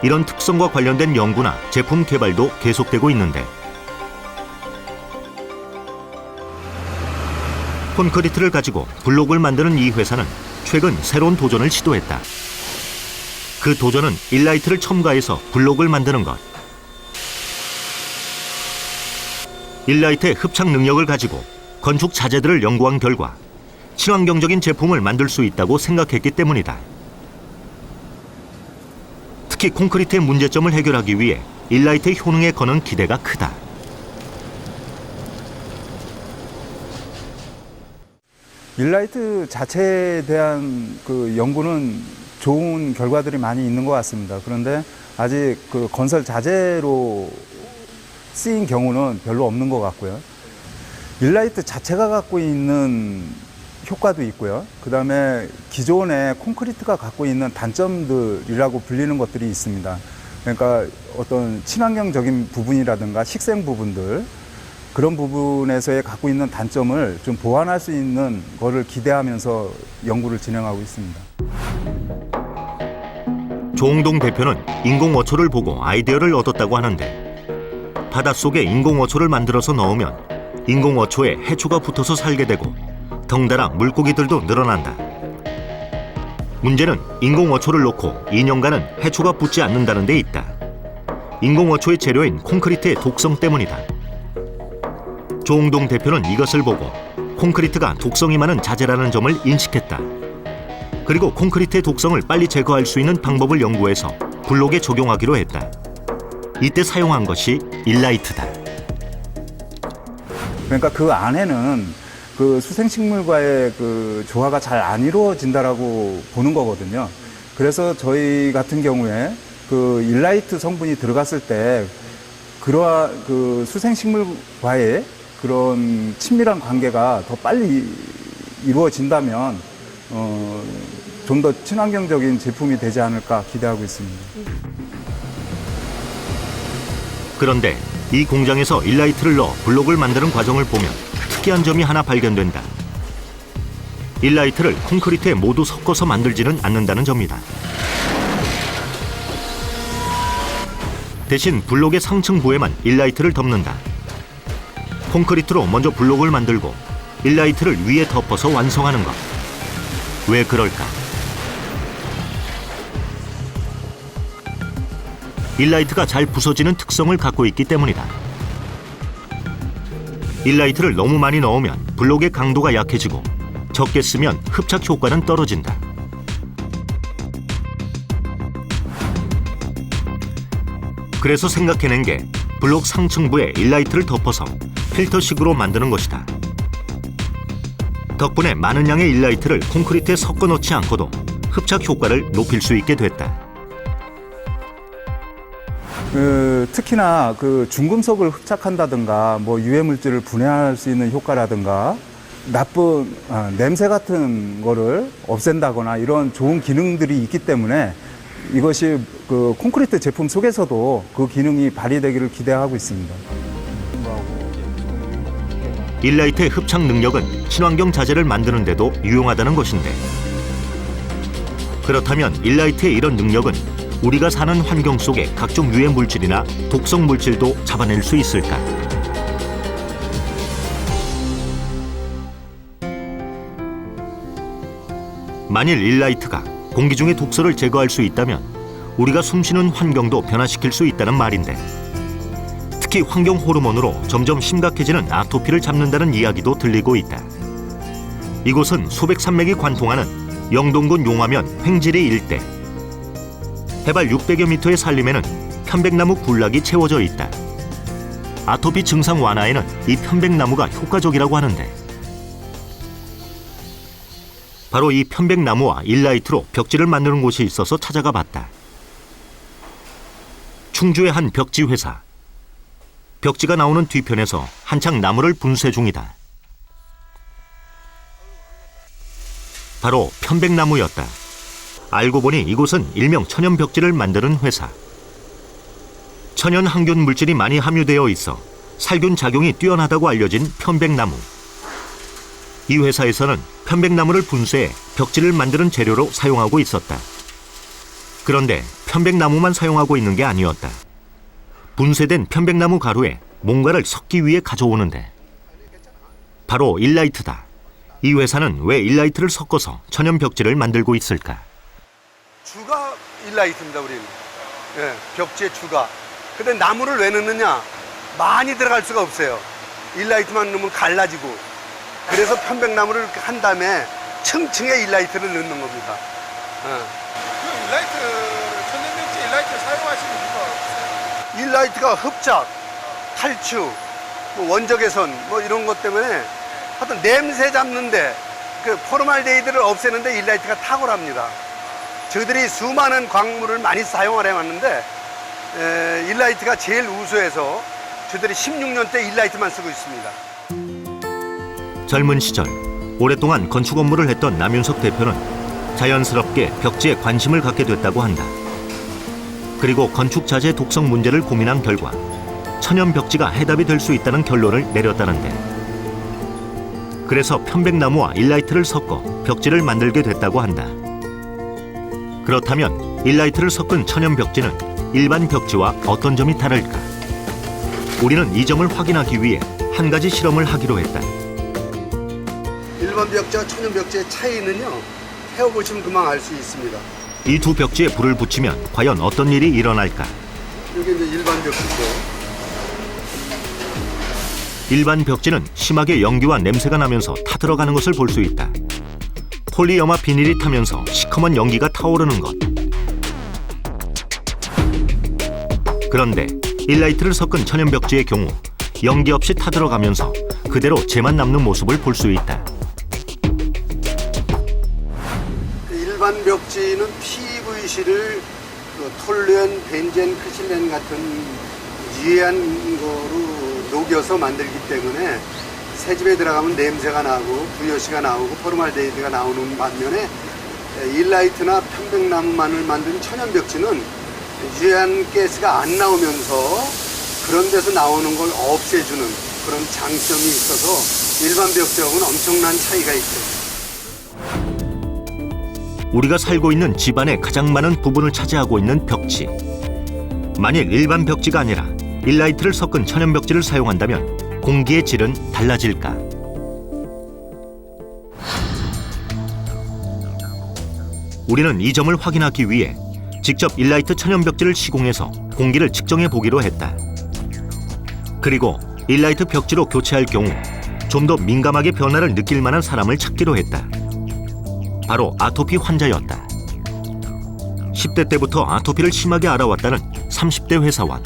[SPEAKER 1] 이런 특성과 관련된 연구나 제품 개발도 계속되고 있는데, 콘크리트를 가지고 블록을 만드는 이 회사는 최근 새로운 도전을 시도했다. 그 도전은 일라이트를 첨가해서 블록을 만드는 것. 일라이트의 흡착 능력을 가지고 건축 자재들을 연구한 결과 친환경적인 제품을 만들 수 있다고 생각했기 때문이다. 특히 콘크리트의 문제점을 해결하기 위해 일라이트의 효능에 거는 기대가 크다.
[SPEAKER 12] 일라이트 자체에 대한 그 연구는 좋은 결과들이 많이 있는 것 같습니다. 그런데 아직 그 건설 자재로 쓰인 경우는 별로 없는 것 같고요. 일라이트 자체가 갖고 있는 효과도 있고요. 그 다음에 기존의 콘크리트가 갖고 있는 단점들이라고 불리는 것들이 있습니다. 그러니까 어떤 친환경적인 부분이라든가 식생 부분들, 그런 부분에서의 갖고 있는 단점을 좀 보완할 수 있는 거를 기대하면서 연구를 진행하고 있습니다.
[SPEAKER 1] 조홍동 대표는 인공어초를 보고 아이디어를 얻었다고 하는데, 바닷속에 인공어초를 만들어서 넣으면 인공어초에 해초가 붙어서 살게 되고 덩달아 물고기들도 늘어난다. 문제는 인공어초를 넣고 2년간은 해초가 붙지 않는다는 데 있다. 인공어초의 재료인 콘크리트의 독성 때문이다. 조홍동 대표는 이것을 보고 콘크리트가 독성이 많은 자재라는 점을 인식했다. 그리고 콘크리트의 독성을 빨리 제거할 수 있는 방법을 연구해서 블록에 적용하기로 했다. 이때 사용한 것이 일라이트다.
[SPEAKER 12] 그러니까 그 안에는 그 수생식물과의 그 조화가 잘 안 이루어진다라고 보는 거거든요. 그래서 저희 같은 경우에 그 일라이트 성분이 들어갔을 때 그러한 그 수생식물과의 그런 친밀한 관계가 더 빨리 이루어진다면 좀 더 친환경적인 제품이 되지 않을까 기대하고 있습니다.
[SPEAKER 1] 그런데 이 공장에서 일라이트를 넣어 블록을 만드는 과정을 보면 특이한 점이 하나 발견된다. 일라이트를 콘크리트에 모두 섞어서 만들지는 않는다는 점이다. 대신 블록의 상층부에만 일라이트를 덮는다. 콘크리트로 먼저 블록을 만들고 일라이트를 위에 덮어서 완성하는 것. 왜 그럴까? 일라이트가 잘 부서지는 특성을 갖고 있기 때문이다. 일라이트를 너무 많이 넣으면 블록의 강도가 약해지고 적게 쓰면 흡착 효과는 떨어진다. 그래서 생각해낸 게 블록 상층부에 일라이트를 덮어서 필터식으로 만드는 것이다. 덕분에 많은 양의 일라이트를 콘크리트에 섞어 넣지 않고도 흡착 효과를 높일 수 있게 됐다.
[SPEAKER 12] 특히나 그 중금속을 흡착한다든가 뭐 유해 물질을 분해할 수 있는 효과라든가 나쁜 냄새 같은 거를 없앤다거나 이런 좋은 기능들이 있기 때문에 이것이 그 콘크리트 제품 속에서도 그 기능이 발휘되기를 기대하고 있습니다.
[SPEAKER 1] 일라이트의 흡착 능력은 친환경 자재를 만드는 데도 유용하다는 것인데, 그렇다면 일라이트의 이런 능력은 우리가 사는 환경 속의 각종 유해 물질이나 독성 물질도 잡아낼 수 있을까? 만일 일라이트가 공기 중의 독소를 제거할 수 있다면 우리가 숨쉬는 환경도 변화시킬 수 있다는 말인데, 특히 환경 호르몬으로 점점 심각해지는 아토피를 잡는다는 이야기도 들리고 있다. 이곳은 소백 산맥이 관통하는 영동군 용화면 횡지리 일대. 해발 600여 미터의 산림에는 편백나무 군락이 채워져 있다. 아토피 증상 완화에는 이 편백나무가 효과적이라고 하는데, 바로 이 편백나무와 일라이트로 벽지를 만드는 곳이 있어서 찾아가 봤다. 충주의 한 벽지 회사. 벽지가 나오는 뒤편에서 한창 나무를 분쇄 중이다. 바로 편백나무였다. 알고 보니 이곳은 일명 천연 벽지를 만드는 회사. 천연 항균 물질이 많이 함유되어 있어 살균 작용이 뛰어나다고 알려진 편백나무. 이 회사에서는 편백나무를 분쇄해 벽지를 만드는 재료로 사용하고 있었다. 그런데 편백나무만 사용하고 있는 게 아니었다. 분쇄된 편백나무 가루에 뭔가를 섞기 위해 가져오는데, 바로 일라이트다. 이 회사는 왜 일라이트를 섞어서 천연 벽지를 만들고 있을까?
[SPEAKER 13] 주가 일라이트입니다, 우리는. 예, 벽지의 주가. 근데 나무를 왜 넣느냐? 많이 들어갈 수가 없어요. 일라이트만 넣으면 갈라지고. 그래서 편백나무를 이렇게 한 다음에 층층에 일라이트를 넣는 겁니다.
[SPEAKER 2] 그 일라이트를, 천연벽지 일라이트를 사용하시는 이유가 없어요?
[SPEAKER 13] 일라이트가 흡착, 탈취, 뭐 원적 개선 뭐 이런 것 때문에 하여튼 냄새 잡는데 그 포르말데히드를 없애는데 일라이트가 탁월합니다. 저희들이 수많은 광물을 많이 사용을 해왔는데 일라이트가 제일 우수해서 저희들이 16년째 일라이트만 쓰고 있습니다.
[SPEAKER 1] 젊은 시절 오랫동안 건축 업무를 했던 남윤석 대표는 자연스럽게 벽지에 관심을 갖게 됐다고 한다. 그리고 건축 자재 독성 문제를 고민한 결과 천연 벽지가 해답이 될 수 있다는 결론을 내렸다는데, 그래서 편백나무와 일라이트를 섞어 벽지를 만들게 됐다고 한다. 그렇다면 일라이트를 섞은 천연 벽지는 일반 벽지와 어떤 점이 다를까? 우리는 이 점을 확인하기 위해 한 가지 실험을 하기로 했다.
[SPEAKER 13] 일반 벽지와 천연 벽지의 차이는요, 헤어보시면 금방 알 수 있습니다.
[SPEAKER 1] 이 두 벽지에 불을 붙이면 과연 어떤 일이 일어날까?
[SPEAKER 13] 여기 이제 일반 벽지고.
[SPEAKER 1] 일반 벽지는 심하게 연기와 냄새가 나면서 타들어가는 것을 볼 수 있다. 폴리염화 비닐이 타면서 시커먼 연기가 타오르는 것. 그런데 일라이트를 섞은 천연 벽지의 경우 연기 없이 타들어가면서 그대로 재만 남는 모습을 볼 수 있다.
[SPEAKER 13] 일반 벽지는 PVC를 톨루엔, 벤젠, 크실렌 같은 유해한 거로 녹여서 만들기 때문에 새집에 들어가면 냄새가 나고 VOC가 나오고 포르말데히드가 나오는 반면에 일라이트나 편백나무만을 만든 천연 벽지는 유해한 가스가 안 나오면서 그런 데서 나오는 걸 없애주는 그런 장점이 있어서 일반 벽지하고는 엄청난 차이가 있죠.
[SPEAKER 1] 우리가 살고 있는 집안의 가장 많은 부분을 차지하고 있는 벽지. 만일 일반 벽지가 아니라 일라이트를 섞은 천연 벽지를 사용한다면 공기의 질은 달라질까? 우리는 이 점을 확인하기 위해 직접 일라이트 천연 벽지를 시공해서 공기를 측정해 보기로 했다. 그리고 일라이트 벽지로 교체할 경우 좀 더 민감하게 변화를 느낄 만한 사람을 찾기로 했다. 바로 아토피 환자였다. 10대 때부터 아토피를 심하게 앓아왔다는 30대 회사원.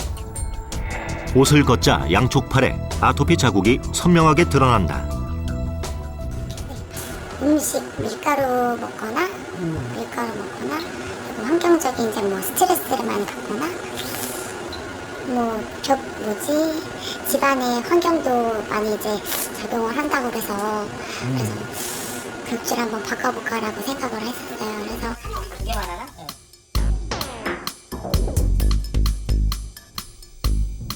[SPEAKER 1] 옷을 걷자 양쪽 팔에 아토피 자국이 선명하게 드러난다.
[SPEAKER 14] 음식, 밀가루 먹거나 그리고 환경적인 이제 뭐 스트레스를 많이 받거나 집안의 환경도 많이 이제 작용을 한다고 그래서 벽지를 한번 바꿔볼까라고 생각을 했었어요. 그래서 두개만 하나?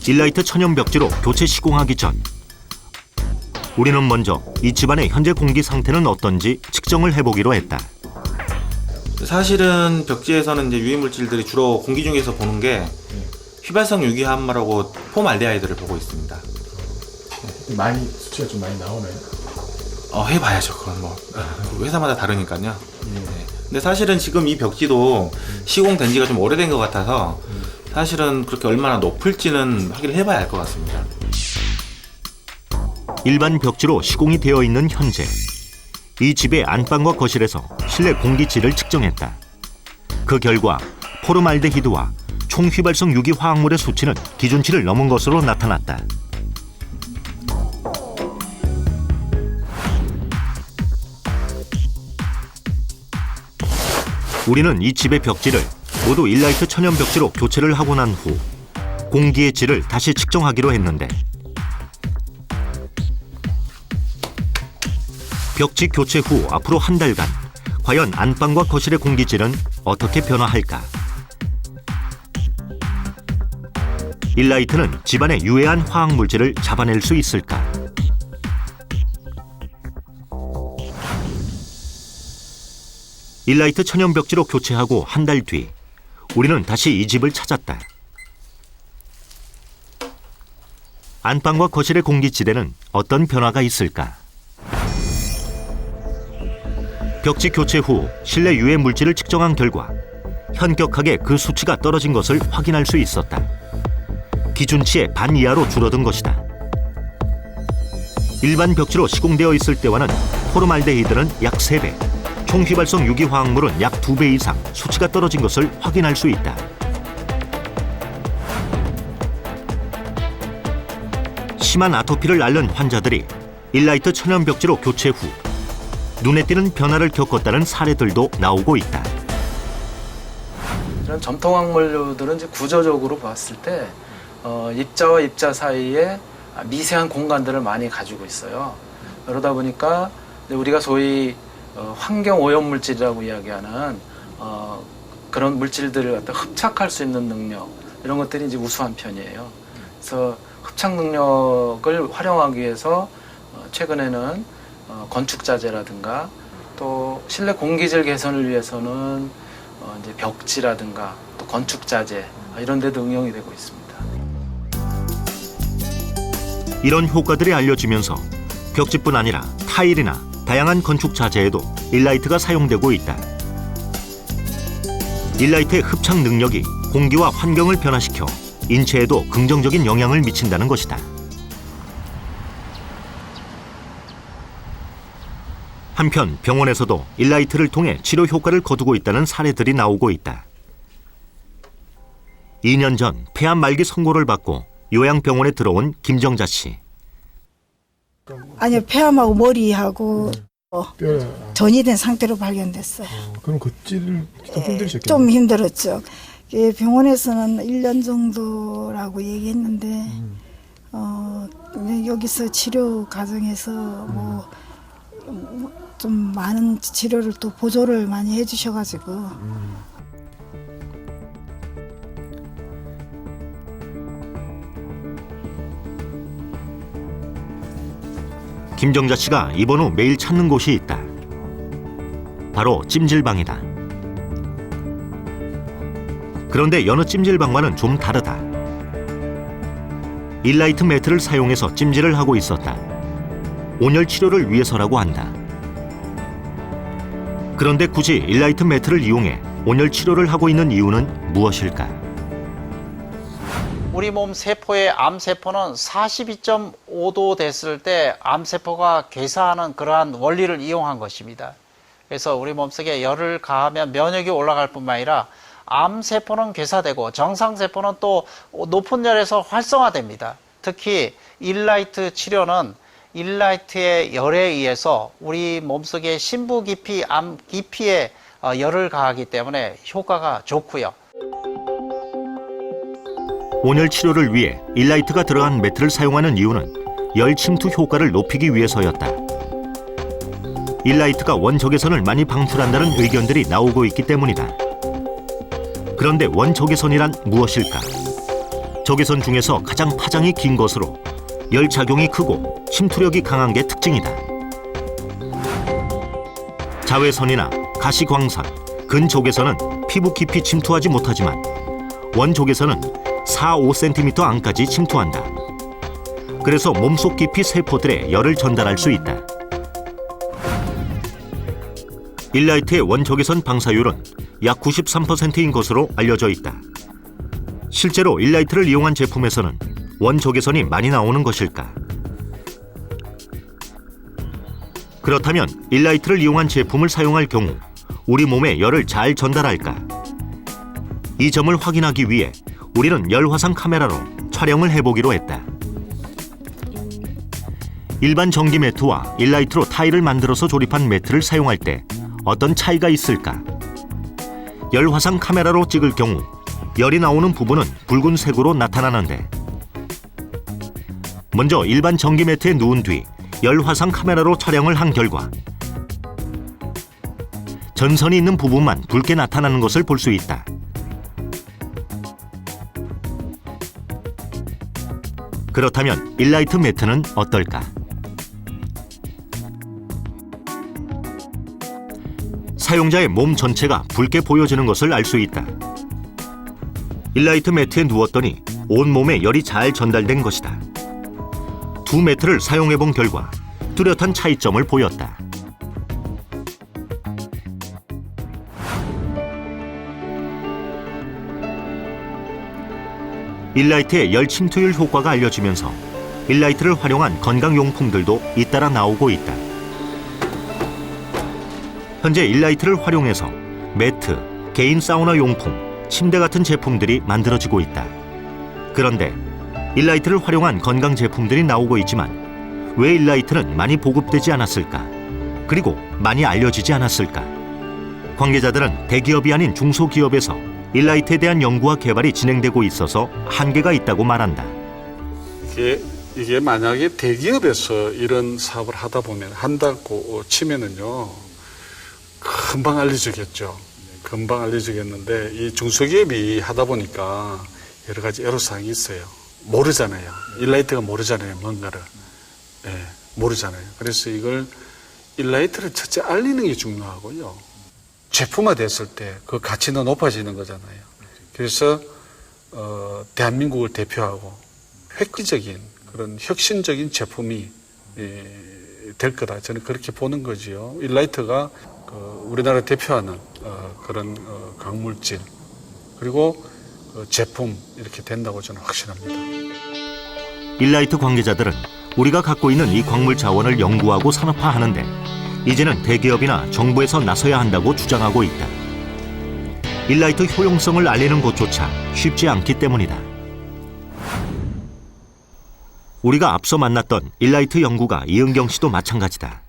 [SPEAKER 1] 일라이트 천연 벽지로 교체 시공하기 전 우리는 먼저 이 집안의 현재 공기 상태는 어떤지 측정을 해보기로 했다.
[SPEAKER 15] 사실은 벽지에서는 이제 유해 물질들이 주로 공기 중에서 보는 게 휘발성 유기화합물하고 폼알데하이드를 보고 있습니다.
[SPEAKER 16] 수치가 좀 많이 나오나요?
[SPEAKER 15] 해봐야죠. 그건 뭐 회사마다 다르니까요. 네. 근데 사실은 지금 이 벽지도 시공된 지가 좀 오래된 것 같아서 사실은 그렇게 얼마나 높을지는 확인을 해봐야 알 것 같습니다.
[SPEAKER 1] 일반 벽지로 시공이 되어 있는 현재 이 집의 안방과 거실에서 실내 공기질을 측정했다. 그 결과 포름알데히드와 총휘발성 유기 화학물의 수치는 기준치를 넘은 것으로 나타났다. 우리는 이 집의 벽지를 모두 일라이트 천연 벽지로 교체를 하고 난 후 공기의 질을 다시 측정하기로 했는데 벽지 교체 후 앞으로 한 달간 과연 안방과 거실의 공기질은 어떻게 변화할까? 일라이트는 집안의 유해한 화학물질을 잡아낼 수 있을까? 일라이트 천연 벽지로 교체하고 한 달 뒤 우리는 다시 이 집을 찾았다. 안방과 거실의 공기질에는 어떤 변화가 있을까? 벽지 교체 후 실내 유해 물질을 측정한 결과 현격하게 그 수치가 떨어진 것을 확인할 수 있었다. 기준치의 반 이하로 줄어든 것이다. 일반 벽지로 시공되어 있을 때와는 포름알데히드는 약 3배, 총휘발성 유기화학물은 약 2배 이상 수치가 떨어진 것을 확인할 수 있다. 심한 아토피를 앓는 환자들이 일라이트 천연 벽지로 교체 후 눈에 띄는 변화를 겪었다는 사례들도 나오고 있다.
[SPEAKER 7] 이런 점토광물류들은 이제 구조적으로 봤을 때 입자와 입자 사이에 미세한 공간들을 많이 가지고 있어요. 그러다 보니까 우리가 소위 환경 오염 물질이라고 이야기하는 그런 물질들을 갖다 흡착할 수 있는 능력, 이런 것들이 이제 우수한 편이에요. 그래서 흡착 능력을 활용하기 위해서 최근에는 건축 자재라든가 또 실내 공기질 개선을 위해서는 이제 벽지라든가 또 건축 자재 이런 데도 응용이 되고 있습니다.
[SPEAKER 1] 이런 효과들이 알려지면서 벽지뿐 아니라 타일이나 다양한 건축 자재에도 일라이트가 사용되고 있다. 일라이트의 흡착 능력이 공기와 환경을 변화시켜 인체에도 긍정적인 영향을 미친다는 것이다. 한편 병원에서도 일라이트를 통해 치료 효과를 거두고 있다는 사례들이 나오고 있다. 2년 전 폐암 말기 선고를 받고 요양병원에 들어온 김정자 씨.
[SPEAKER 17] 아니요, 폐암하고 머리하고 전이 된 상태로 발견됐어요.
[SPEAKER 16] 그럼 걷지를 좀 힘드셨겠네요.
[SPEAKER 17] 좀 힘들었죠. 병원에서는 1년 정도라고 얘기했는데 여기서 치료 과정에서 좀 많은 치료를 또 보조를 많이 해주셔가지고
[SPEAKER 1] 김정자 씨가 입원 후 매일 찾는 곳이 있다. 바로 찜질방이다. 그런데 여느 찜질방과는 좀 다르다. 일라이트 매트를 사용해서 찜질을 하고 있었다. 온열 치료를 위해서라고 한다. 그런데 굳이 일라이트 매트를 이용해 온열 치료를 하고 있는 이유는 무엇일까?
[SPEAKER 18] 우리 몸 세포의 암세포는 42.5도 됐을 때 암세포가 괴사하는 그러한 원리를 이용한 것입니다. 그래서 우리 몸속에 열을 가하면 면역이 올라갈 뿐만 아니라 암세포는 괴사되고 정상세포는 또 높은 열에서 활성화됩니다. 특히 일라이트 치료는 일라이트의 열에 의해서 우리 몸속의 심부 깊이, 암 깊이에 열을 가하기 때문에 효과가 좋고요.
[SPEAKER 1] 온열 치료를 위해 일라이트가 들어간 매트를 사용하는 이유는 열 침투 효과를 높이기 위해서였다. 일라이트가 원적외선을 많이 방출한다는 의견들이 나오고 있기 때문이다. 그런데 원적외선이란 무엇일까? 적외선 중에서 가장 파장이 긴 것으로 열 작용이 크고 침투력이 강한 게 특징이다. 자외선이나 가시광선, 근적외선은 피부 깊이 침투하지 못하지만 원적외선은 4-5cm 안까지 침투한다. 그래서 몸속 깊이 세포들에 열을 전달할 수 있다. 일라이트의 원적외선 방사율은 약 93%인 것으로 알려져 있다. 실제로 일라이트를 이용한 제품에서는 원적외선이 많이 나오는 것일까? 그렇다면 일라이트를 이용한 제품을 사용할 경우 우리 몸에 열을 잘 전달할까? 이 점을 확인하기 위해 우리는 열화상 카메라로 촬영을 해보기로 했다. 일반 전기 매트와 일라이트로 타일을 만들어서 조립한 매트를 사용할 때 어떤 차이가 있을까? 열화상 카메라로 찍을 경우 열이 나오는 부분은 붉은색으로 나타나는데, 먼저 일반 전기 매트에 누운 뒤 열화상 카메라로 촬영을 한 결과 전선이 있는 부분만 붉게 나타나는 것을 볼 수 있다. 그렇다면 일라이트 매트는 어떨까? 사용자의 몸 전체가 붉게 보여지는 것을 알 수 있다. 일라이트 매트에 누웠더니 온몸에 열이 잘 전달된 것이다. 두 매트를 사용해본 결과 뚜렷한 차이점을 보였다. 일라이트의 열 침투율 효과가 알려지면서 일라이트를 활용한 건강용품들도 잇따라 나오고 있다. 현재 일라이트를 활용해서 매트, 개인 사우나 용품, 침대 같은 제품들이 만들어지고 있다. 그런데 일라이트를 활용한 건강 제품들이 나오고 있지만 왜 일라이트는 많이 보급되지 않았을까? 그리고 많이 알려지지 않았을까? 관계자들은 대기업이 아닌 중소기업에서 일라이트에 대한 연구와 개발이 진행되고 있어서 한계가 있다고 말한다.
[SPEAKER 2] 이게 만약에 대기업에서 이런 사업을 하다 보면 한다고 치면은요 금방 알려지겠죠. 금방 알려지겠는데 이 중소기업이 하다 보니까 여러 가지 애로사항이 있어요. 모르잖아요. 일라이트가 모르잖아요. 뭔가를. 네, 모르잖아요. 그래서 이걸 일라이트를 첫째 알리는 게 중요하고요. 제품화됐을 때 그 가치는 높아지는 거잖아요. 그래서 대한민국을 대표하고 획기적인 그런 혁신적인 제품이 될 거다. 저는 그렇게 보는 거지요. 일라이트가 우리나라 대표하는 그런 광물질 그리고 제품 이렇게 된다고 저는 확신합니다.
[SPEAKER 1] 일라이트 관계자들은 우리가 갖고 있는 이 광물 자원을 연구하고 산업화하는데 이제는 대기업이나 정부에서 나서야 한다고 주장하고 있다. 일라이트 효용성을 알리는 것조차 쉽지 않기 때문이다. 우리가 앞서 만났던 일라이트 연구가 이은경 씨도 마찬가지다.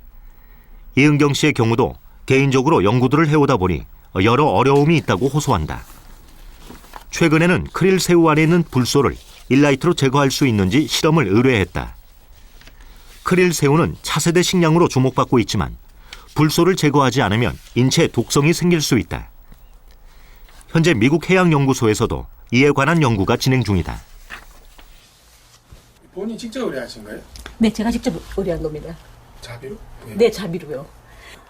[SPEAKER 1] 이은경 씨의 경우도 개인적으로 연구들을 해오다 보니 여러 어려움이 있다고 호소한다. 최근에는 크릴 새우 안에 있는 불소를 일라이트로 제거할 수 있는지 실험을 의뢰했다. 크릴 새우는 차세대 식량으로 주목받고 있지만 불소를 제거하지 않으면 인체에 독성이 생길 수 있다. 현재 미국 해양연구소에서도 이에 관한 연구가 진행 중이다.
[SPEAKER 2] 본인이 직접 의뢰하신 거예요?
[SPEAKER 3] 네, 제가 직접 의뢰한 겁니다.
[SPEAKER 2] 자비로?
[SPEAKER 3] 네, 자비로요.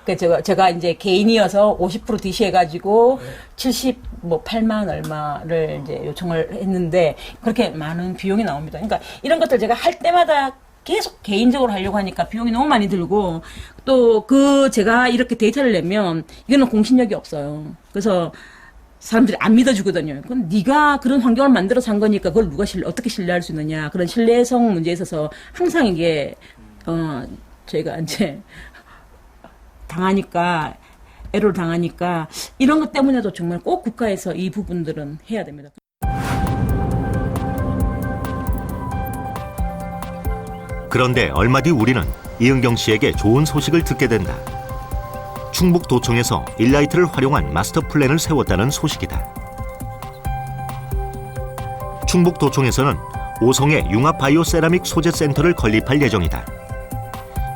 [SPEAKER 3] 그러니까 제가 이제 개인이어서 50% DC해가지고 78만 얼마를 이제 요청을 했는데 그렇게 많은 비용이 나옵니다. 그러니까 이런 것들 제가 할 때마다 계속 개인적으로 하려고 하니까 비용이 너무 많이 들고 또 제가 이렇게 데이터를 내면 이거는 공신력이 없어요. 그래서 사람들이 안 믿어주거든요. 그럼 네가 그런 환경을 만들어서 한 거니까 그걸 누가 어떻게 신뢰할 수 있느냐. 그런 신뢰성 문제에 있어서 항상 이게 저희가 이제 당하니까 애로를 당하니까 이런 것 때문에도 정말 꼭 국가에서 이 부분들은 해야 됩니다.
[SPEAKER 1] 그런데 얼마 뒤 우리는 이은경 씨에게 좋은 소식을 듣게 된다. 충북도청에서 일라이트를 활용한 마스터 플랜을 세웠다는 소식이다. 충북도청에서는 오송에 융합바이오세라믹 소재 센터를 건립할 예정이다.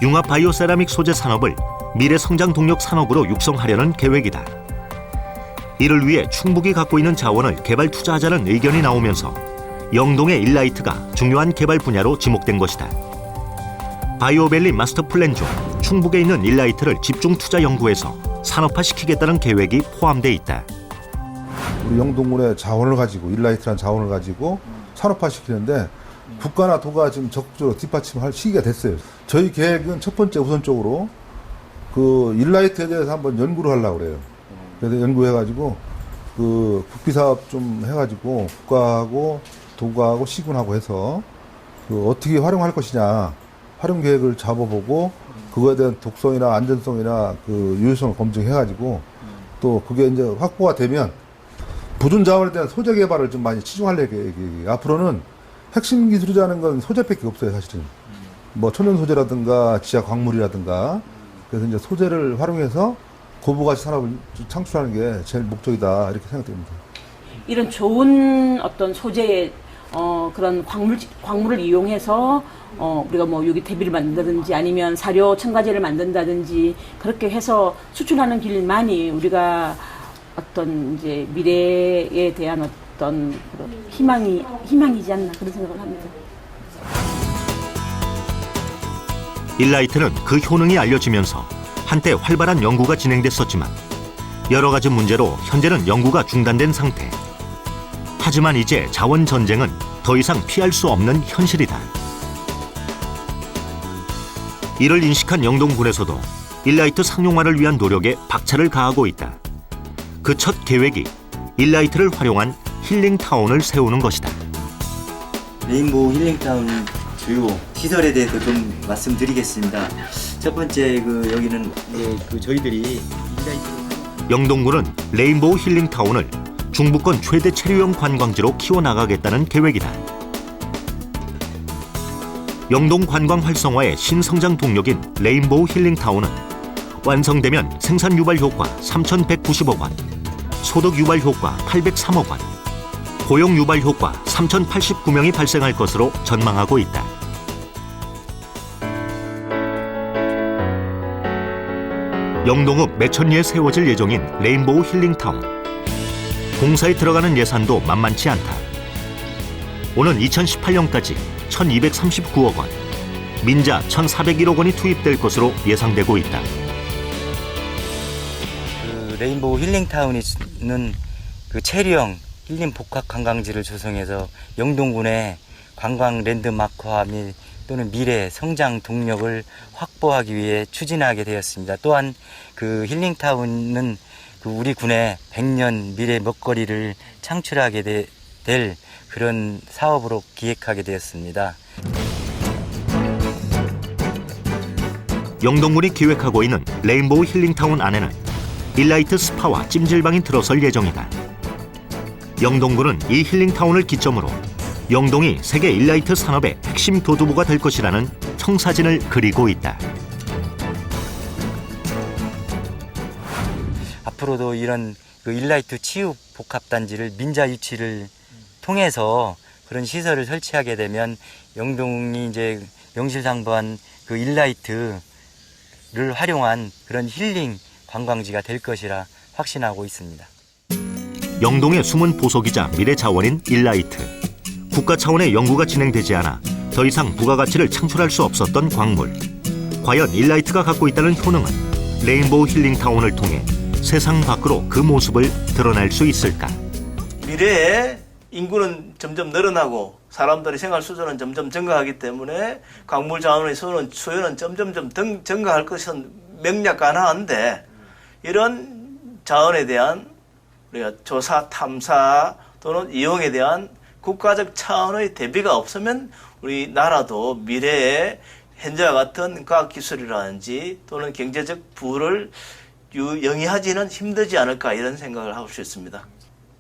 [SPEAKER 1] 융합바이오세라믹 소재 산업을 미래 성장 동력 산업으로 육성하려는 계획이다. 이를 위해 충북이 갖고 있는 자원을 개발 투자하자는 의견이 나오면서 영동의 일라이트가 중요한 개발 분야로 지목된 것이다. 바이오밸리 마스터 플랜 중 충북에 있는 일라이트를 집중 투자 연구해서 산업화시키겠다는 계획이 포함돼 있다.
[SPEAKER 16] 우리 영동군의 자원을 가지고 일라이트라는 자원을 가지고 산업화시키는데 국가나 도가 지금 적극적으로 뒷받침할 시기가 됐어요. 저희 계획은 첫 번째 우선적으로 그 일라이트에 대해서 한번 연구를 하려고 그래요. 그래서 연구해가지고 그 국비사업 좀 해가지고 국가하고 도가하고 시군하고 해서 그 어떻게 활용할 것이냐 활용 계획을 잡아보고 그거에 대한 독성이나 안전성이나 그 유효성을 검증해가지고 또 그게 이제 확보가 되면 보존 자원에 대한 소재 개발을 좀 많이 치중할 계획이에요. 앞으로는 핵심 기술이라는 건 소재밖에 없어요, 사실은. 뭐 천연 소재라든가 지하 광물이라든가 그래서 이제 소재를 활용해서 고부가치 산업을 창출하는 게 제일 목적이다 이렇게 생각됩니다.
[SPEAKER 3] 이런 좋은 어떤 소재의 그런 광물을 이용해서 우리가 뭐 유기태비를 만든다든지 아니면 사료 첨가제를 만든다든지 그렇게 해서 수출하는 길만이 우리가 어떤 이제 미래에 대한 어떤 그런 희망이지 않나 그런 생각을 합니다.
[SPEAKER 1] 일라이트는 그 효능이 알려지면서 한때 활발한 연구가 진행됐었지만 여러 가지 문제로 현재는 연구가 중단된 상태. 하지만 이제 자원 전쟁은 더 이상 피할 수 없는 현실이다. 이를 인식한 영동군에서도 일라이트 상용화를 위한 노력에 박차를 가하고 있다. 그 첫 계획이 일라이트를 활용한 힐링타운을 세우는 것이다.
[SPEAKER 19] 레인보우 힐링타운 주요 시설에 대해서 좀 말씀드리겠습니다. 첫 번째 여기는 저희들이 일라이트
[SPEAKER 1] 영동군은 레인보우 힐링타운을 중부권 최대 체류형 관광지로 키워나가겠다는 계획이다. 영동 관광 활성화의 신성장 동력인 레인보우 힐링타운은 완성되면 생산 유발 효과 3,190억 원, 소득 유발 효과 803억 원, 고용 유발 효과 3,089명이 발생할 것으로 전망하고 있다. 영동읍 매천리에 세워질 예정인 레인보우 힐링타운. 공사에 들어가는 예산도 만만치 않다. 오는 2018년까지 1,239억 원, 민자 1,401억 원이 투입될 것으로 예상되고 있다.
[SPEAKER 19] 레인보우 힐링타운은 체류형 힐링 복합 관광지를 조성해서 영동군의 관광 랜드마크화 및 또는 미래 성장 동력을 확보하기 위해 추진하게 되었습니다. 또한 그 힐링타운은 우리 군의 100년 미래 먹거리를 창출하게 될 그런 사업으로 기획하게 되었습니다.
[SPEAKER 1] 영동군이 기획하고 있는 레인보우 힐링타운 안에는 일라이트 스파와 찜질방이 들어설 예정이다. 영동군은 이 힐링타운을 기점으로 영동이 세계 일라이트 산업의 핵심 도두부가 될 것이라는 청사진을 그리고 있다.
[SPEAKER 19] 앞으로도 이런 일라이트 치유 복합단지를 민자 유치를 통해서 그런 시설을 설치하게 되면 영동이 이제 명실상부한 일라이트를 활용한 그런 힐링 관광지가 될 것이라 확신하고 있습니다.
[SPEAKER 1] 영동의 숨은 보석이자 미래 자원인 일라이트. 국가 차원의 연구가 진행되지 않아 더 이상 부가가치를 창출할 수 없었던 광물. 과연 일라이트가 갖고 있다는 효능은 레인보우 힐링타운을 통해 세상 밖으로 그 모습을 드러낼 수 있을까?
[SPEAKER 11] 미래에 인구는 점점 늘어나고 사람들의 생활 수준은 점점 증가하기 때문에 광물 자원의 수요는 점점 증가할 것은 명약가능한데 이런 자원에 대한 우리가 조사, 탐사 또는 이용에 대한 국가적 차원의 대비가 없으면 우리나라도 미래에 현재와 같은 과학기술이라든지 또는 경제적 부를 영위하지는 힘들지 않을까 이런 생각을 하고 있습니다.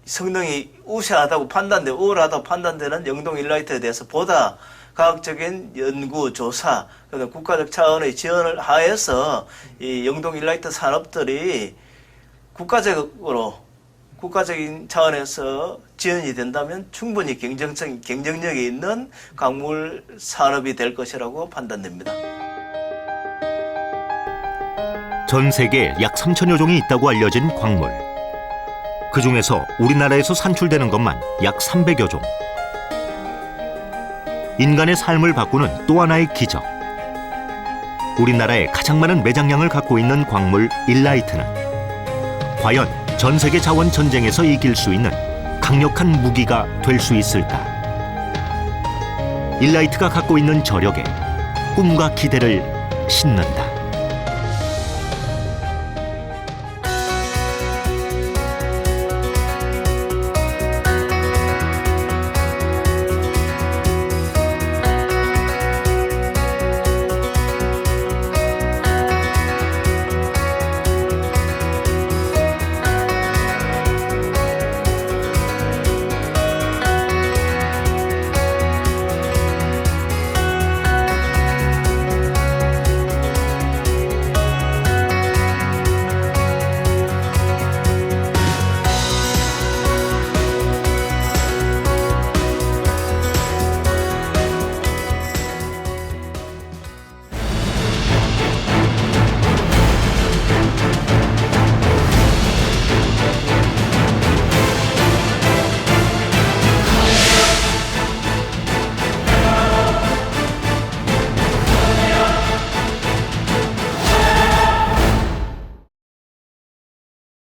[SPEAKER 11] 성능이 우세하다고 우월하다고 판단되는 영동 일라이트에 대해서 보다 과학적인 연구, 조사, 국가적 차원의 지원을 하여서 이 영동 일라이트 산업들이 국가적으로 국가적인 차원에서 지원이 된다면 충분히 경쟁력이 있는 광물 산업이 될 것이라고 판단됩니다.
[SPEAKER 1] 전 세계에 약 3천여 종이 있다고 알려진 광물. 그 중에서 우리나라에서 산출되는 것만 약 300여 종. 인간의 삶을 바꾸는 또 하나의 기적. 우리나라에 가장 많은 매장량을 갖고 있는 광물 일라이트는 과연 전 세계 자원 전쟁에서 이길 수 있는 강력한 무기가 될 수 있을까? 일라이트가 갖고 있는 저력에 꿈과 기대를 심는다.